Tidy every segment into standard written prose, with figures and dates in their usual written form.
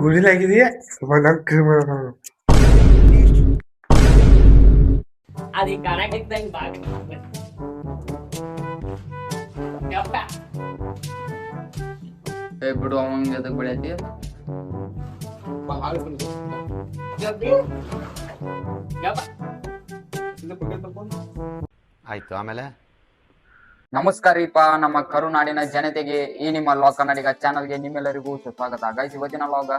ಗುಡಿಲಾಗಿದೆಯಾ అది కనెక్ట్ బాగా ಬಿಡು ಅವಂಗ ಎದಕ್ ಬೆಳೆಯತಿ ಆಯ್ತು ಆಮೇಲೆ ನಮಸ್ಕಾರಿಪ್ಪ ನಮ್ಮ ಕರುನಾಡಿನ ಜನತೆಗೆ ಈ ನಿಮ್ಮ ಲಾಗ್ ಕನ್ನಡಿಗ ಚಾನಲ್ಗೆ ನಿಮ್ಮೆಲ್ಲರಿಗೂ ಸುಸ್ವಾಗತ. ಗೈಸ್ ಇವತ್ತಿನ ಲಾಗ್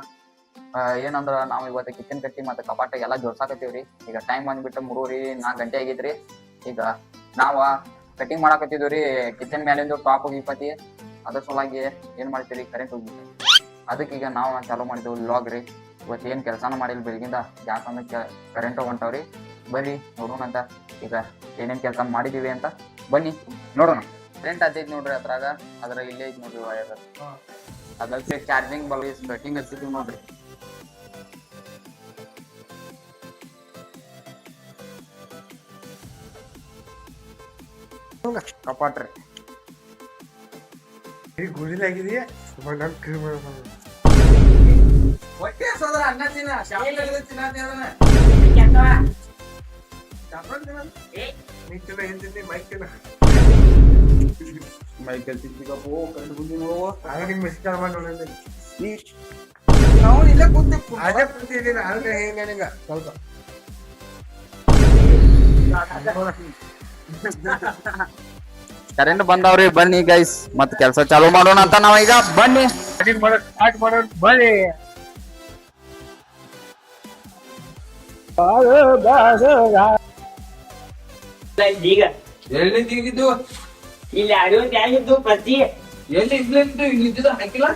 ಏನಂದ್ರ ನಾವು ಇವತ್ತು ಕಿಚನ್ ಕಟ್ಟಿ ಮತ್ತೆ ಕಪಾಟ ಎಲ್ಲ ಜೋಡ್ಸಾಕತ್ತೀವ್ರಿ. ಈಗ ಟೈಮ್ ಬಂದ್ಬಿಟ್ಟು 3:04 ಗಂಟೆ ಆಗೈತ್ರಿ. ಈಗ ನಾವ ಕಟಿಂಗ್ ಮಾಡಾಕತ್ತಿದ್ವಿ ಕಿಚನ್ ಮ್ಯಾಲಿಂದ ಟಾಪ್ ಹೋಗಿಪತಿ. ಅದ್ರ ಸಲುವಾಗಿ ಏನ್ ಮಾಡ್ತೀವಿ, ಕರೆಂಟ್ ಹೋಗ್ಬಿಟ್ಟು ಅದಕ್ಕೆ ಈಗ ನಾವು ಚಾಲೂ ಮಾಡಿದ್ವಿ ಲಾಗ್ ರೀ. ಇವತ್ತು ಏನ್ ಕೆಲಸನ ಮಾಡಿಲ್ಲ ಬೆಳಗಿಂದ, ಯಾಕಂದ್ರೆ ಕರೆಂಟ್ ಹೊಂಟವ್ರಿ. ಬರ್ರಿ ನೋಡೋಣ ಅಂತ ಈಗ ಏನೇನ್ ಕೆಲಸ ಮಾಡಿದೀವಿ ಅಂತ ಬನ್ನಿ ನೋಡೋಣ. ಕರೆಂಟ್ ಹತ್ತೈತಿ ನೋಡ್ರಿ ಅದ್ರಾಗ, ಅದ್ರಾಗ ಇಲ್ಲೇ ಐತಿ ನೋಡ್ರಿ ವಯರ್. ಅದಕ್ಕೆ ಚಾರ್ಜಿಂಗ್ ಬಲ್ಬ್ ಕಟಿಂಗ್ ಹಚ್ಚಿದ್ವಿ ನೋಡ್ರಿ. ಕಪಾಟ್ರಿ ಗುಡಿಲಾಗಿದೆಯಾ ಹೊಟ್ಟೆ ಸೋದರ ಅನ್ನ ತಿನ್ನ ಮೈಕಲ್ ತಿಂತಿಗಪ್ಪೋ ಕರೆಂಟ್ ಬಂದಿನೋ ಆಗ ನಿಮ್ ಮಿಸ್ ಕಾಲ್ ಮಾಡಿ ನೋಡಿದ್ದೆ. ನಾವು ಇಲ್ಲೇ ಕೂತಿದ್ವಿ. ಅದೇ ಕೂತಿದ್ದೀನಿ ಅಲ್ರಿ ಹೇಗೆ ನಿಂಗ ಸ್ವಲ್ಪ ಕರೆಂಟ್ ಬಂದವ್ರಿ. ಬನ್ನಿ ಗೈಸ್ ಮತ್ ಕೆಲಸ ಚಾಲೂ ಮಾಡೋಣ ಅಂತ ನಾವೀಗ. ಬನ್ನಿ ಸ್ಟಾರ್ಟ್ ಮಾಡೋಣ ಬನ್ನಿ. ಈಗ ಎಲ್ಲಿ ತೆಗಿದ್ದು ಇಲ್ಲಿ ಅಡಿಯೋದು ಯಾರಿದ್ದು ಪ್ರತಿ ಎಲ್ಲಿ ಇದ್ಲಿದ್ದು ಇಲ್ಲಿದ್ದ ಹಾಕಿಲ್ಲ.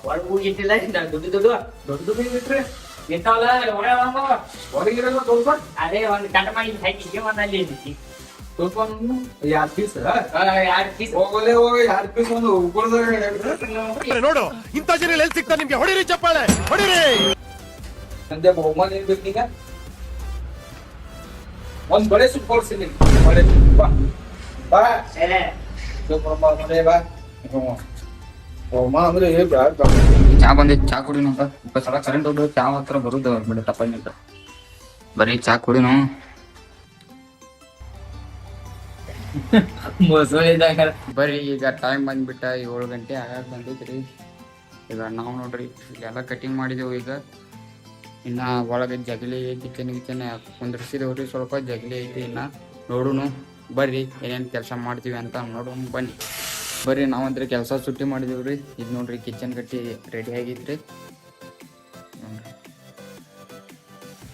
ಒಳಗೆ ಹೋಗಿಟ್ಟಿಲ್ಲ ದೊಡ್ಡ ಬಿಟ್ರಿ ಇಂಥವಲ್ಲ ಹೊರಗಿರಲ್ಲ ಸ್ವಲ್ಪ ಅದೇ ಒಂದು ಕಟ್ ಮಾಡಿ ಹಾಕಿ ಒಂದಲ್ಲಿ ಸ್ವಲ್ಪ ಯಾರ್ ಪೀಸ್ ಹೋಗಲೇ ಹೋಗಿ ಯಾರ್ ಪೀಸ್ ಒಂದು ನೋಡು ಇಂಥ ಜನ ಎಲ್ಲಿ ಸಿಗ್ತಾ ನಿಮ್ಗೆ. ಹೊಡಿರಿ ಚಪ್ಪಾಳೆ ಹೊಡಿರಿ. ಸಂಜೆ ಬಹುಮಾನ ಏನ್ ಬೇಕೀಗ? ಒಂದ್ ಬಳೆ ಸುಟ್ಟು ಕೊಡ್ತೀನಿ. ಬಳೆ ಬಾ ಬಾ ಬಾ ಬಹುಮಾನ ಅಂದ್ರೆ ಚಾ ಬಂದಿತ್ತು. ಚಾ ಕುಡಿನು ಅಂತ ಇಪ್ಪತ್ತು ಸಲ ಕರೆಂಟ್ ಹೋದ್ರು ಚಾ ಹತ್ರ ಬರುದು ಬಿಡ ತಪ್ಪ ಬರೀ ಚಾ ಕುಡಿನು. ಬರ್ರಿ ಈಗ ಟೈಮ್ ಬಂದ್ಬಿಟ್ಟ 7 ಗಂಟೆ ಆಗಾಗ ಬಂದೈತ್ರಿ. ಈಗ ನಾವು ನೋಡ್ರಿ ಇಲ್ಲೆಲ್ಲ ಕಟಿಂಗ್ ಮಾಡಿದೆವು. ಈಗ ಇನ್ನ ಒಳಗೆ ಜಗಲಿ ಕಿಚನ್ ಕುಂದ್ರಿಸಿದವ್ರಿ. ಸ್ವಲ್ಪ ಜಗಲಿ ಐತಿ ಇನ್ನ ನೋಡುನು. ಬರ್ರಿ ಏನೇನು ಕೆಲಸ ಮಾಡ್ತೀವಿ ಅಂತ ನೋಡೋಣ ಬನ್ನಿ. ಬರ್ರಿ ನಾವಂದ್ರೆ ಕೆಲಸ ಸುಟ್ಟಿ ಮಾಡಿದೀವ್ರಿ. ಇದು ನೋಡ್ರಿ ಕಿಚನ್ ಕಟ್ಟಿ ರೆಡಿ ಆಗೈತ್ರಿ.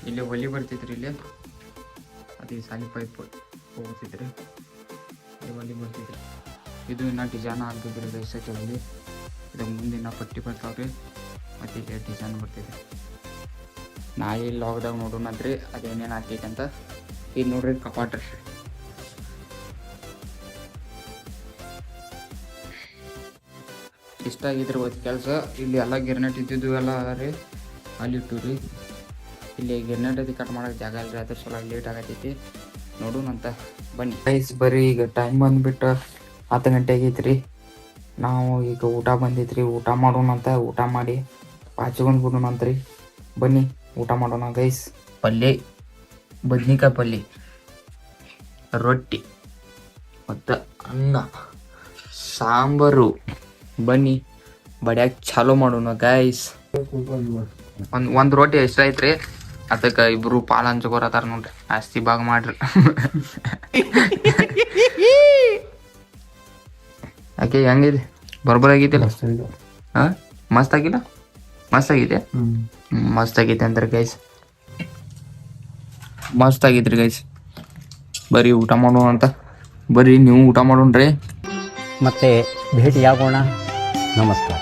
ಇಲ್ಲಿ ಒಲಿ ಬರ್ತಿದ್ರಿ, ಇಲ್ಲಿ ಅದೇ ಸಾಲಿ ಪೈಪ್ ಹೋಗ್ತಿದ್ರಿ, ಒಲಿ ಬರ್ತಿದ್ರಿ. ಇದು ಇನ್ನ ಡಿಸೈನ್ ಆಗ್ತಿದ್ರಿ ಗೈಸಕ್ಕೆ ಒಲಿ. ಇದು ಮುಂದಿನ ಪಟ್ಟಿ ಬರ್ತಾವ್ರಿ ಮತ್ತೆ ಇಲ್ಲಿ ಡಿಸೈನ್ ಬರ್ತಿದ್ರಿ. ನಾ ಇಲ್ಲಿ ಲಾಗ್ದಾಗ ನೋಡೋಣಂತ್ರಿ ಅದೇನೇನು ಆಗ್ತೈತೆ ಅಂತ. ಇದು ನೋಡ್ರಿ ಕಪಾಟ್ರಿ. ಇಷ್ಟ ಆಗಿದ್ರಿ ಇವತ್ತು ಕೆಲಸ. ಇಲ್ಲಿ ಎಲ್ಲ ಗಿರ್ನೆಟ್ ಇದ್ದಿದ್ದು ಎಲ್ಲ ರೀ ಅಲ್ಲಿ ಇಟ್ಟು ರೀ. ಇಲ್ಲಿ ಗಿರ್ನೆಟ್ ಐತಿ ಕಟ್ ಮಾಡೋಕೆ ಜಾಗ ಇಲ್ರಿ, ಅದ್ರ ಸಲುವಾಗಿ ಲೇಟ್ ಆಗತೈತಿ. ನೋಡೋಣಂತ ಬನ್ನಿ ಗೈಸ್. ಬರ್ರಿ ಈಗ ಟೈಮ್ ಬಂದ್ಬಿಟ್ಟು 10 ಗಂಟೆ ಆಗೈತ್ರಿ. ನಾವು ಈಗ ಊಟ ಬಂದೈತ್ರಿ, ಊಟ ಮಾಡೋಣ ಅಂತ. ಊಟ ಮಾಡಿ ಪಾಚ್ಕೊಂಡ್ ಬಿಡೋಣ ಅಂತ್ರಿ. ಬನ್ನಿ ಊಟ ಮಾಡೋಣ ಗೈಸ್. ಪಲ್ಯ ಬದ್ನಿಕಾಯಿ ಪಲ್ಯ, ರೊಟ್ಟಿ ಮತ್ತು ಅನ್ನ, ಸಾಂಬಾರು. ಬನ್ನಿ ಬಡಿಯಾಕ ಚಾಲೂ ಮಾಡೋಣ ಗೈಸ್. ಒಂದು ರೊಟ್ಟಿ ಎಷ್ಟ ಐತ್ರಿ, ಅದಕ್ಕೆ ಇಬ್ರು ಪಾಲ್ ಹಂಚ್ಕೊರತಾರ ನೋಡ್ರಿ. ಆಸ್ತಿ ಭಾಗ ಮಾಡ್ರಿ. ಯಾಕೆ ಹೆಂಗಿದೆ? ಬರ್ಬರ್ ಆಗೈತಿಲ್ಲ? ಹಾ ಮಸ್ತ್ ಆಗಿಲ್ಲ? ಮಸ್ತ್ ಆಗಿದೆ. ಮಸ್ತ್ ಆಗೈತೆ ಅಂತಾರೆ ಗೈಸ್. ಮಸ್ತ್ ಆಗೈತ್ರಿ ಗೈಸ್. ಬರ್ರಿ ಊಟ ಮಾಡೋಣ ಅಂತ. ಬರ್ರಿ ನೀವು ಊಟ ಮಾಡೋಣ್ರಿ. ಮತ್ತೆ ಭೇಟಿಯಾಗೋಣ. ನಮಸ್ಕಾರ.